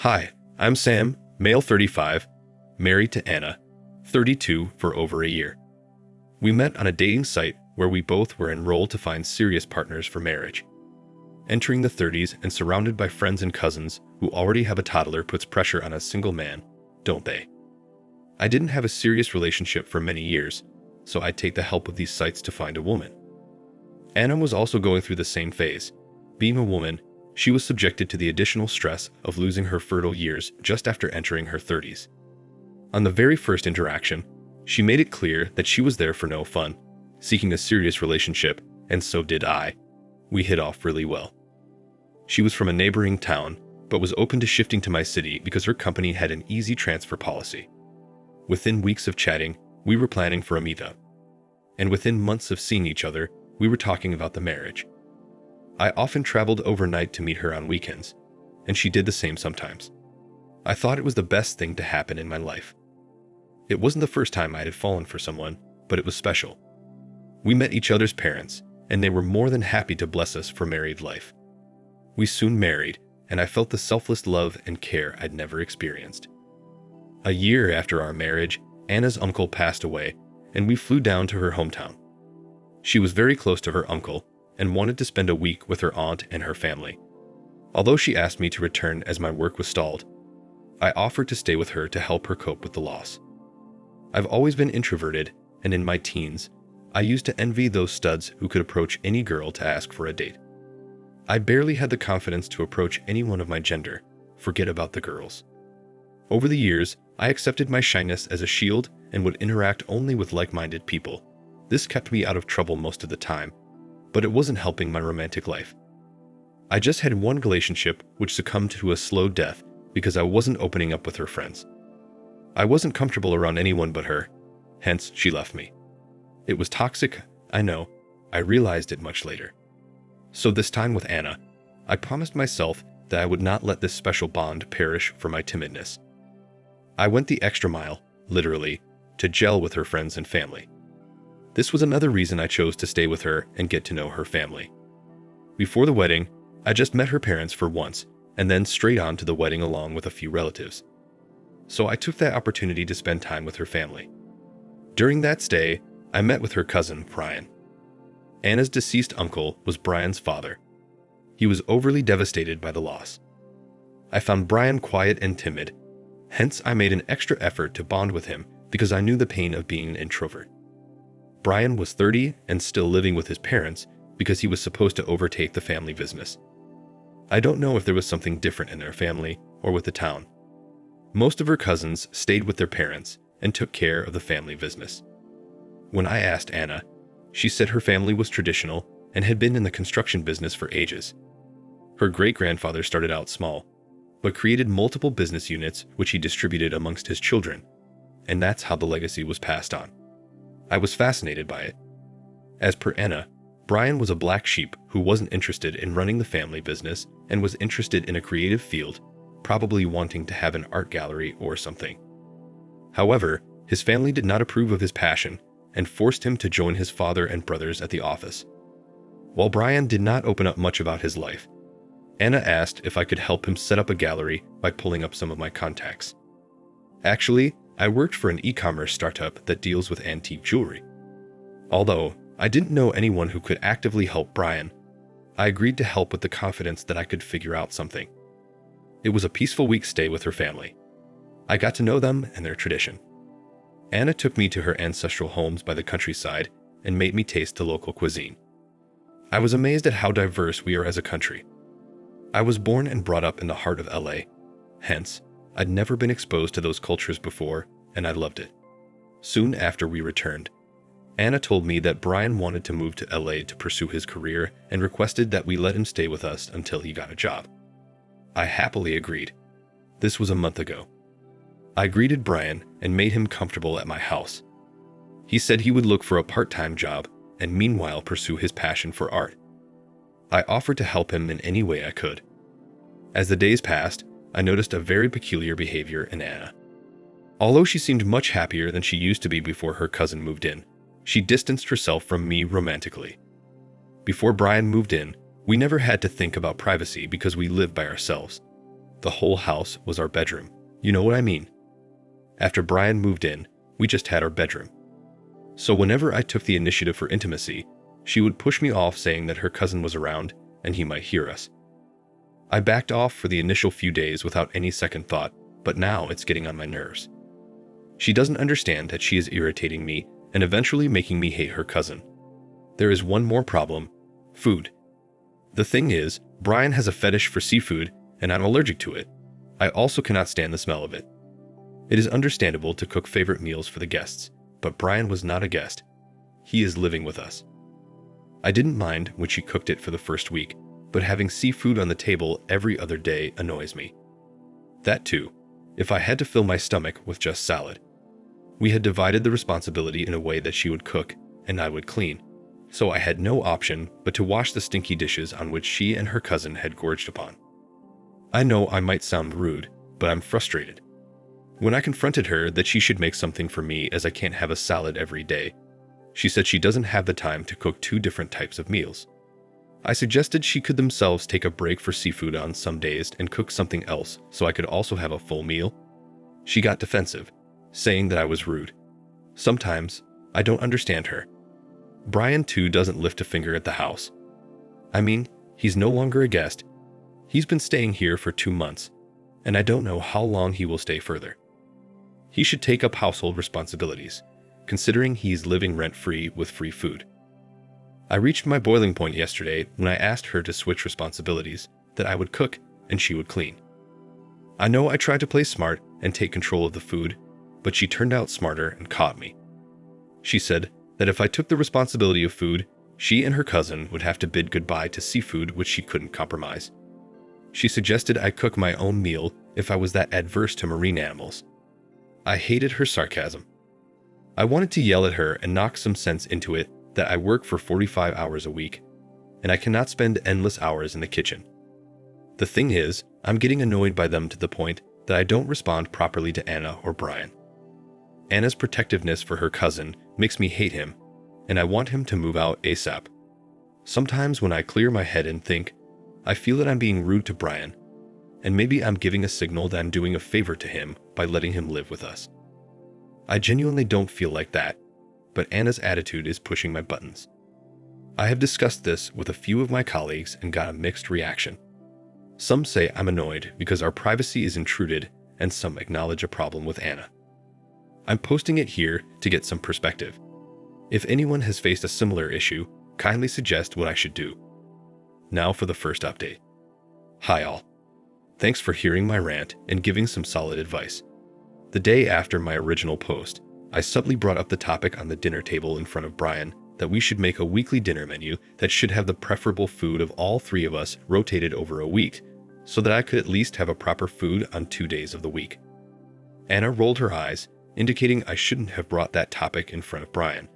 Hi, I'm Sam, male 35, married to Anna, 32 for over a year. We met on a dating site where we both were enrolled to find serious partners for marriage. Entering the 30s and surrounded by friends and cousins who already have a toddler puts pressure on a single man, don't they? I didn't have a serious relationship for many years, so I'd take the help of these sites to find a woman. Anna was also going through the same phase. Being a woman, she was subjected to the additional stress of losing her fertile years just after entering her 30s. On the very first interaction, she made it clear that she was there for no fun, seeking a serious relationship, and so did I. We hit off really well. She was from a neighboring town, but was open to shifting to my city because her company had an easy transfer policy. Within weeks of chatting, we were planning for a meetup. And within months of seeing each other, we were talking about the marriage. I often traveled overnight to meet her on weekends, and she did the same sometimes. I thought it was the best thing to happen in my life. It wasn't the first time I had fallen for someone, but it was special. We met each other's parents, and they were more than happy to bless us for married life. We soon married, and I felt the selfless love and care I'd never experienced. A year after our marriage, Anna's uncle passed away, and we flew down to her hometown. She was very close to her uncle and wanted to spend a week with her aunt and her family. Although she asked me to return as my work was stalled, I offered to stay with her to help her cope with the loss. I've always been introverted, and in my teens, I used to envy those studs who could approach any girl to ask for a date. I barely had the confidence to approach anyone of my gender, forget about the girls. Over the years, I accepted my shyness as a shield and would interact only with like-minded people. This kept me out of trouble most of the time, but it wasn't helping my romantic life. I just had one relationship which succumbed to a slow death because I wasn't opening up with her friends. I wasn't comfortable around anyone but her, hence she left me. It was toxic, I know. I realized it much later. So this time with Anna, I promised myself that I would not let this special bond perish for my timidness. I went the extra mile, literally, to gel with her friends and family. This was another reason I chose to stay with her and get to know her family. Before the wedding, I just met her parents for once, and then straight on to the wedding along with a few relatives. So I took that opportunity to spend time with her family. During that stay, I met with her cousin, Brian. Anna's deceased uncle was Brian's father. He was overly devastated by the loss. I found Brian quiet and timid, hence I made an extra effort to bond with him because I knew the pain of being an introvert. Brian was 30 and still living with his parents because he was supposed to overtake the family business. I don't know if there was something different in their family or with the town. Most of her cousins stayed with their parents and took care of the family business. When I asked Anna, she said her family was traditional and had been in the construction business for ages. Her great-grandfather started out small, but created multiple business units which he distributed amongst his children, and that's how the legacy was passed on. I was fascinated by it. As per Anna, Brian was a black sheep who wasn't interested in running the family business and was interested in a creative field, probably wanting to have an art gallery or something. However, his family did not approve of his passion and forced him to join his father and brothers at the office. While Brian did not open up much about his life, Anna asked if I could help him set up a gallery by pulling up some of my contacts. Actually, I worked for an e-commerce startup that deals with antique jewelry. Although I didn't know anyone who could actively help Brian, I agreed to help with the confidence that I could figure out something. It was a peaceful week's stay with her family. I got to know them and their tradition. Anna took me to her ancestral homes by the countryside and made me taste the local cuisine. I was amazed at how diverse we are as a country. I was born and brought up in the heart of LA, hence, I'd never been exposed to those cultures before, and I loved it. Soon after we returned, Anna told me that Brian wanted to move to LA to pursue his career and requested that we let him stay with us until he got a job. I happily agreed. This was a month ago. I greeted Brian and made him comfortable at my house. He said he would look for a part-time job and meanwhile pursue his passion for art. I offered to help him in any way I could. As the days passed, I noticed a very peculiar behavior in Anna. Although she seemed much happier than she used to be before her cousin moved in, she distanced herself from me romantically. Before Brian moved in, we never had to think about privacy because we lived by ourselves. The whole house was our bedroom. You know what I mean? After Brian moved in, we just had our bedroom. So whenever I took the initiative for intimacy, she would push me off saying that her cousin was around and he might hear us. I backed off for the initial few days without any second thought, but now it's getting on my nerves. She doesn't understand that she is irritating me and eventually making me hate her cousin. There is one more problem: food. The thing is, Brian has a fetish for seafood and I'm allergic to it. I also cannot stand the smell of it. It is understandable to cook favorite meals for the guests, but Brian was not a guest. He is living with us. I didn't mind when she cooked it for the first week, but having seafood on the table every other day annoys me. That too, if I had to fill my stomach with just salad. We had divided the responsibility in a way that she would cook and I would clean, so I had no option but to wash the stinky dishes on which she and her cousin had gorged upon. I know I might sound rude, but I'm frustrated. When I confronted her that she should make something for me as I can't have a salad every day, she said she doesn't have the time to cook 2 different types of meals. I suggested she could themselves take a break for seafood on some days and cook something else so I could also have a full meal. She got defensive, saying that I was rude. Sometimes, I don't understand her. Brian too doesn't lift a finger at the house. I mean, he's no longer a guest. He's been staying here for 2 months, and I don't know how long he will stay further. He should take up household responsibilities, considering he's living rent-free with free food. I reached my boiling point yesterday when I asked her to switch responsibilities, that I would cook and she would clean. I know I tried to play smart and take control of the food, but she turned out smarter and caught me. She said that if I took the responsibility of food, she and her cousin would have to bid goodbye to seafood which she couldn't compromise. She suggested I cook my own meal if I was that adverse to marine animals. I hated her sarcasm. I wanted to yell at her and knock some sense into it that I work for 45 hours a week, and I cannot spend endless hours in the kitchen. The thing is, I'm getting annoyed by them to the point that I don't respond properly to Anna or Brian. Anna's protectiveness for her cousin makes me hate him, and I want him to move out ASAP. Sometimes when I clear my head and think, I feel that I'm being rude to Brian, and maybe I'm giving a signal that I'm doing a favor to him by letting him live with us. I genuinely don't feel like that, but Anna's attitude is pushing my buttons. I have discussed this with a few of my colleagues and got a mixed reaction. Some say I'm annoyed because our privacy is intruded, and some acknowledge a problem with Anna. I'm posting it here to get some perspective. If anyone has faced a similar issue, kindly suggest what I should do. Now for the first update. Hi all. Thanks for hearing my rant and giving some solid advice. The day after my original post, I subtly brought up the topic on the dinner table in front of Brian that we should make a weekly dinner menu that should have the preferable food of all 3 of us rotated over a week, so that I could at least have a proper food on 2 days of the week. Anna rolled her eyes, indicating I shouldn't have brought that topic in front of Brian.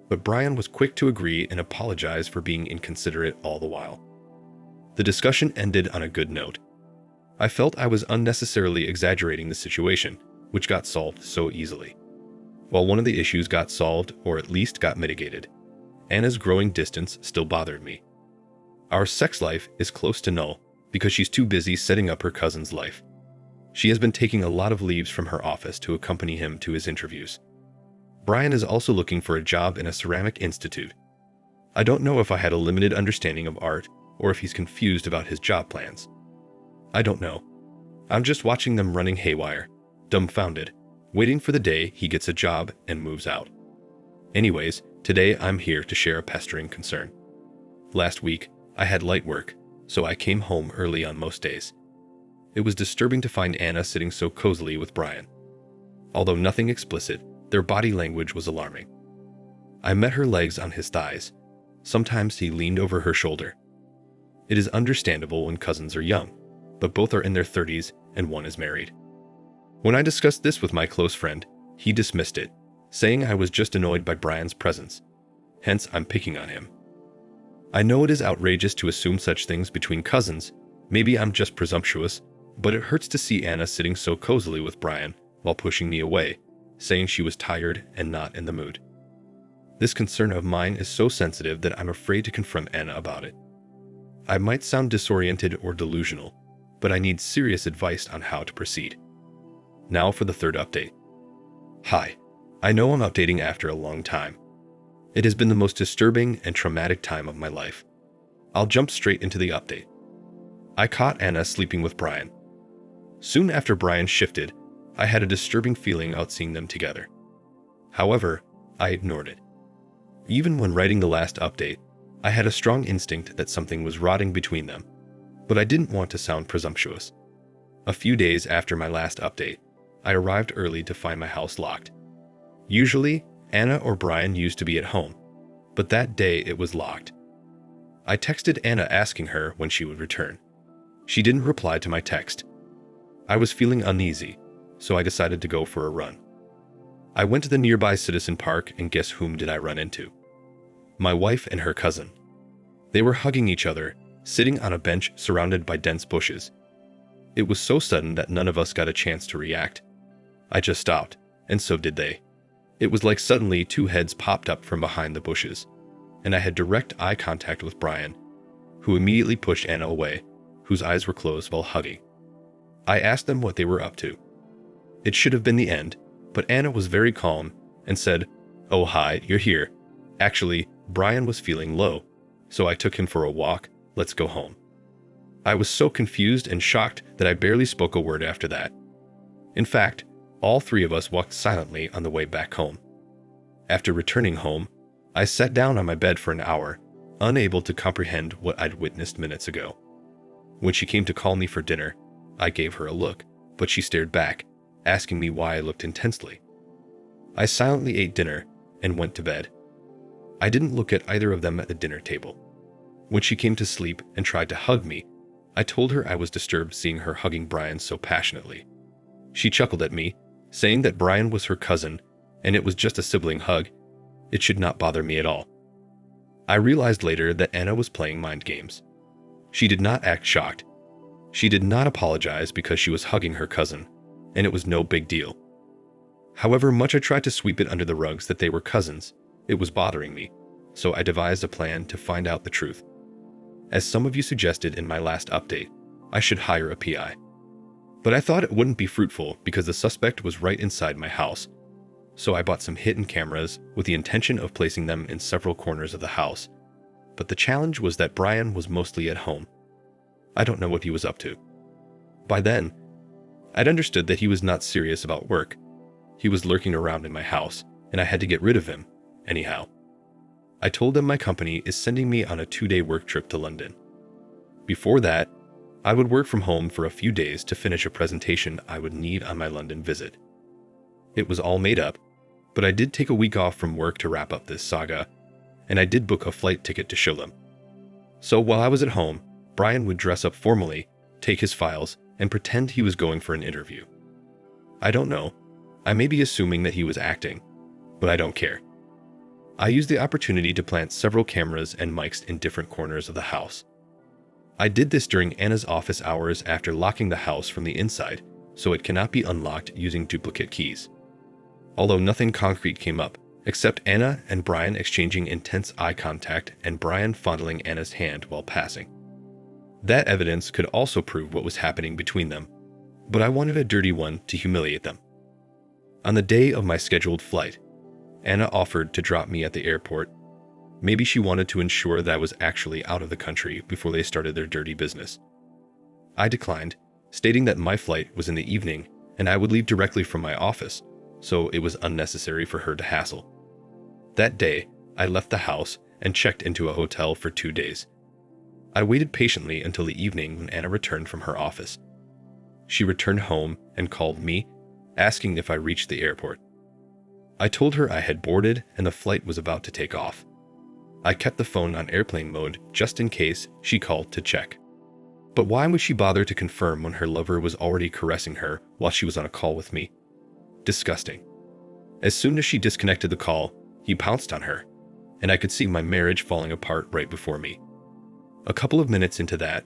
But Brian was quick to agree and apologize for being inconsiderate all the while. The discussion ended on a good note. I felt I was unnecessarily exaggerating the situation, which got solved so easily. While one of the issues got solved, or at least got mitigated, Anna's growing distance still bothered me. Our sex life is close to null because she's too busy setting up her cousin's life. She has been taking a lot of leaves from her office to accompany him to his interviews. Brian is also looking for a job in a ceramic institute. I don't know if I had a limited understanding of art or if he's confused about his job plans. I don't know. I'm just watching them running haywire, dumbfounded, waiting for the day he gets a job and moves out. Anyways, today I'm here to share a pestering concern. Last week, I had light work, so I came home early on most days. It was disturbing to find Anna sitting so cozily with Brian. Although nothing explicit, their body language was alarming. I met her legs on his thighs. Sometimes he leaned over her shoulder. It is understandable when cousins are young, but both are in their 30s and one is married. When I discussed this with my close friend, he dismissed it, saying I was just annoyed by Brian's presence. Hence, I'm picking on him. I know it is outrageous to assume such things between cousins. Maybe I'm just presumptuous, but it hurts to see Anna sitting so cozily with Brian while pushing me away, saying she was tired and not in the mood. This concern of mine is so sensitive that I'm afraid to confront Anna about it. I might sound disoriented or delusional, but I need serious advice on how to proceed. Now for the third update. Hi, I know I'm updating after a long time. It has been the most disturbing and traumatic time of my life. I'll jump straight into the update. I caught Anna sleeping with Brian. Soon after Brian shifted, I had a disturbing feeling about seeing them together. However, I ignored it. Even when writing the last update, I had a strong instinct that something was rotting between them, but I didn't want to sound presumptuous. A few days after my last update, I arrived early to find my house locked. Usually, Anna or Brian used to be at home, but that day it was locked. I texted Anna asking her when she would return. She didn't reply to my text. I was feeling uneasy, so I decided to go for a run. I went to the nearby Citizen Park, and guess whom did I run into? My wife and her cousin. They were hugging each other, sitting on a bench surrounded by dense bushes. It was so sudden that none of us got a chance to react. I just stopped, and so did they. It was like suddenly two heads popped up from behind the bushes, and I had direct eye contact with Brian, who immediately pushed Anna away, whose eyes were closed while hugging. I asked them what they were up to. It should have been the end, but Anna was very calm and said, "Oh hi, you're here. Actually, Brian was feeling low, so I took him for a walk. Let's go home." I was so confused and shocked that I barely spoke a word after that. In fact, all three of us walked silently on the way back home. After returning home, I sat down on my bed for an hour, unable to comprehend what I'd witnessed minutes ago. When she came to call me for dinner, I gave her a look, but she stared back, asking me why I looked intensely. I silently ate dinner and went to bed. I didn't look at either of them at the dinner table. When she came to sleep and tried to hug me, I told her I was disturbed seeing her hugging Brian so passionately. She chuckled at me, saying that Brian was her cousin and it was just a sibling hug. It should not bother me at all. I realized later that Anna was playing mind games. She did not act shocked. She did not apologize because she was hugging her cousin, and it was no big deal. However much I tried to sweep it under the rugs that they were cousins, it was bothering me, so I devised a plan to find out the truth. As some of you suggested in my last update, I should hire a PI. But I thought it wouldn't be fruitful because the suspect was right inside my house, so I bought some hidden cameras with the intention of placing them in several corners of the house. But the challenge was that Brian was mostly at home. I don't know what he was up to. By then, I'd understood that he was not serious about work. He was lurking around in my house, and I had to get rid of him, anyhow. I told them my company is sending me on a 2-day work trip to London. Before that, I would work from home for a few days to finish a presentation I would need on my London visit. It was all made up, but I did take a week off from work to wrap up this saga, and I did book a flight ticket to show them. So while I was at home, Brian would dress up formally, take his files, and pretend he was going for an interview. I don't know. I may be assuming that he was acting, but I don't care. I used the opportunity to plant several cameras and mics in different corners of the house. I did this during Anna's office hours after locking the house from the inside, so it cannot be unlocked using duplicate keys. Although nothing concrete came up, except Anna and Brian exchanging intense eye contact and Brian fondling Anna's hand while passing. That evidence could also prove what was happening between them, but I wanted a dirty one to humiliate them. On the day of my scheduled flight, Anna offered to drop me at the airport. Maybe she wanted to ensure that I was actually out of the country before they started their dirty business. I declined, stating that my flight was in the evening and I would leave directly from my office, so it was unnecessary for her to hassle. That day, I left the house and checked into a hotel for 2 days. I waited patiently until the evening when Anna returned from her office. She returned home and called me, asking if I reached the airport. I told her I had boarded and the flight was about to take off. I kept the phone on airplane mode just in case she called to check. But why would she bother to confirm when her lover was already caressing her while she was on a call with me? Disgusting. As soon as she disconnected the call, he pounced on her, and I could see my marriage falling apart right before me. A couple of minutes into that,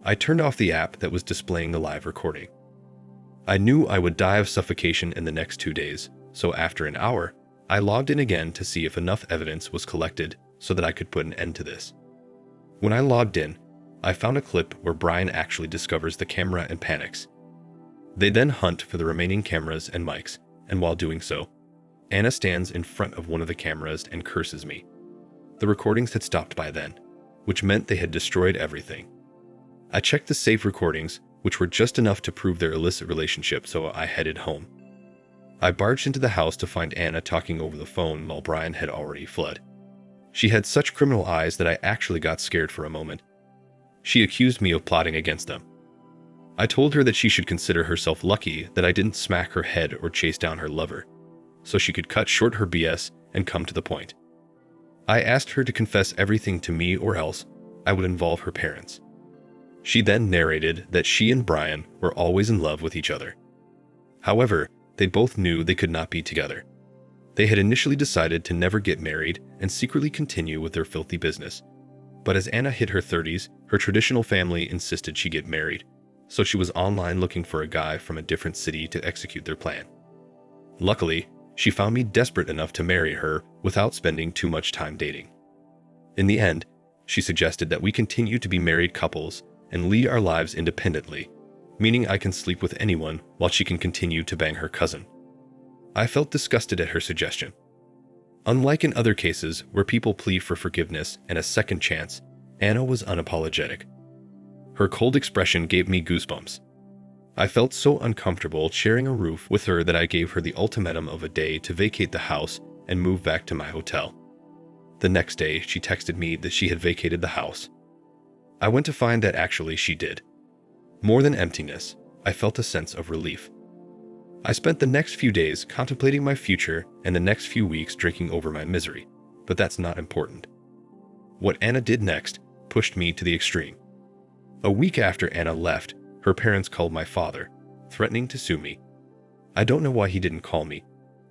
I turned off the app that was displaying the live recording. I knew I would die of suffocation in the next 2 days, so after an hour, I logged in again to see if enough evidence was collected so that I could put an end to this. When I logged in, I found a clip where Brian actually discovers the camera and panics. They then hunt for the remaining cameras and mics, and while doing so, Anna stands in front of one of the cameras and curses me. The recordings had stopped by then, which meant they had destroyed everything. I checked the saved recordings, which were just enough to prove their illicit relationship, so I headed home. I barged into the house to find Anna talking over the phone while Brian had already fled. She had such criminal eyes that I actually got scared for a moment. She accused me of plotting against them. I told her that she should consider herself lucky that I didn't smack her head or chase down her lover, so she could cut short her BS and come to the point. I asked her to confess everything to me or else I would involve her parents. She then narrated that she and Brian were always in love with each other. However, they both knew they could not be together. They had initially decided to never get married and secretly continue with their filthy business. But as Anna hit her 30s, her traditional family insisted she get married, so she was online looking for a guy from a different city to execute their plan. Luckily, she found me desperate enough to marry her without spending too much time dating. In the end, she suggested that we continue to be married couples and lead our lives independently, meaning I can sleep with anyone while she can continue to bang her cousin. I felt disgusted at her suggestion. Unlike in other cases where people plead for forgiveness and a second chance, Anna was unapologetic. Her cold expression gave me goosebumps. I felt so uncomfortable sharing a roof with her that I gave her the ultimatum of a day to vacate the house and move back to my hotel. The next day, she texted me that she had vacated the house. I went to find that actually she did. More than emptiness, I felt a sense of relief. I spent the next few days contemplating my future and the next few weeks drinking over my misery, but that's not important. What Anna did next pushed me to the extreme. A week after Anna left, her parents called my father, threatening to sue me. I don't know why he didn't call me.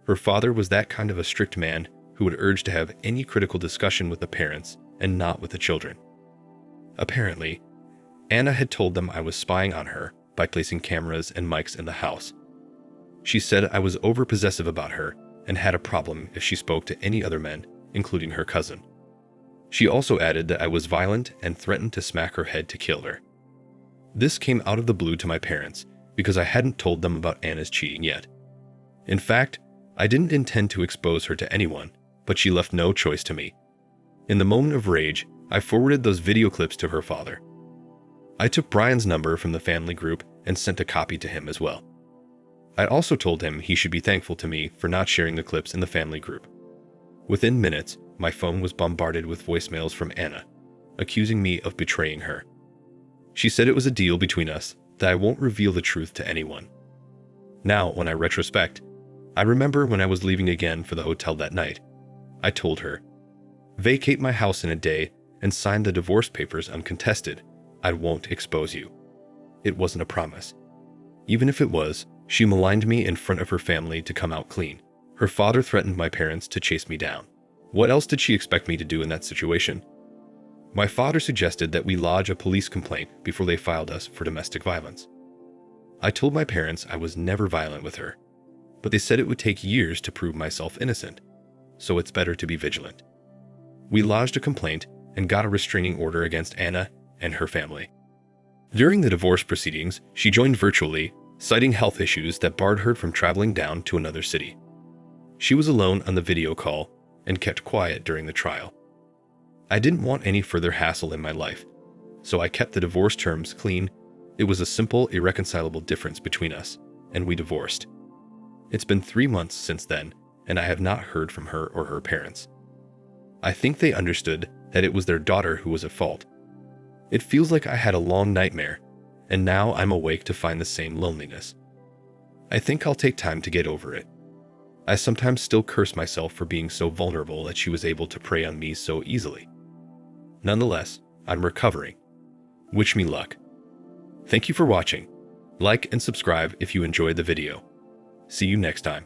Her father was that kind of a strict man who would urge to have any critical discussion with the parents and not with the children. Apparently, Anna had told them I was spying on her by placing cameras and mics in the house. She said I was overpossessive about her and had a problem if she spoke to any other men, including her cousin. She also added that I was violent and threatened to smack her head to kill her. This came out of the blue to my parents because I hadn't told them about Anna's cheating yet. In fact, I didn't intend to expose her to anyone, but she left no choice to me. In the moment of rage, I forwarded those video clips to her father. I took Brian's number from the family group and sent a copy to him as well. I also told him he should be thankful to me for not sharing the clips in the family group. Within minutes, my phone was bombarded with voicemails from Anna, accusing me of betraying her. She said it was a deal between us that I won't reveal the truth to anyone. Now, when I retrospect, I remember when I was leaving again for the hotel that night. I told her, "Vacate my house in a day and sign the divorce papers uncontested. I won't expose you." It wasn't a promise. Even if it was, she maligned me in front of her family to come out clean. Her father threatened my parents to chase me down. What else did she expect me to do in that situation? My father suggested that we lodge a police complaint before they filed us for domestic violence. I told my parents I was never violent with her, but they said it would take years to prove myself innocent, so it's better to be vigilant. We lodged a complaint and got a restraining order against Anna and her family. During the divorce proceedings, she joined virtually, citing health issues that barred her from traveling down to another city. She was alone on the video call and kept quiet during the trial. I didn't want any further hassle in my life, so I kept the divorce terms clean. It was a simple, irreconcilable difference between us, and we divorced. It's been 3 months since then, and I have not heard from her or her parents. I think they understood that it was their daughter who was at fault. It feels like I had a long nightmare, and now I'm awake to find the same loneliness. I think I'll take time to get over it. I sometimes still curse myself for being so vulnerable that she was able to prey on me so easily. Nonetheless, I'm recovering. Wish me luck. Thank you for watching. Like and subscribe if you enjoyed the video. See you next time.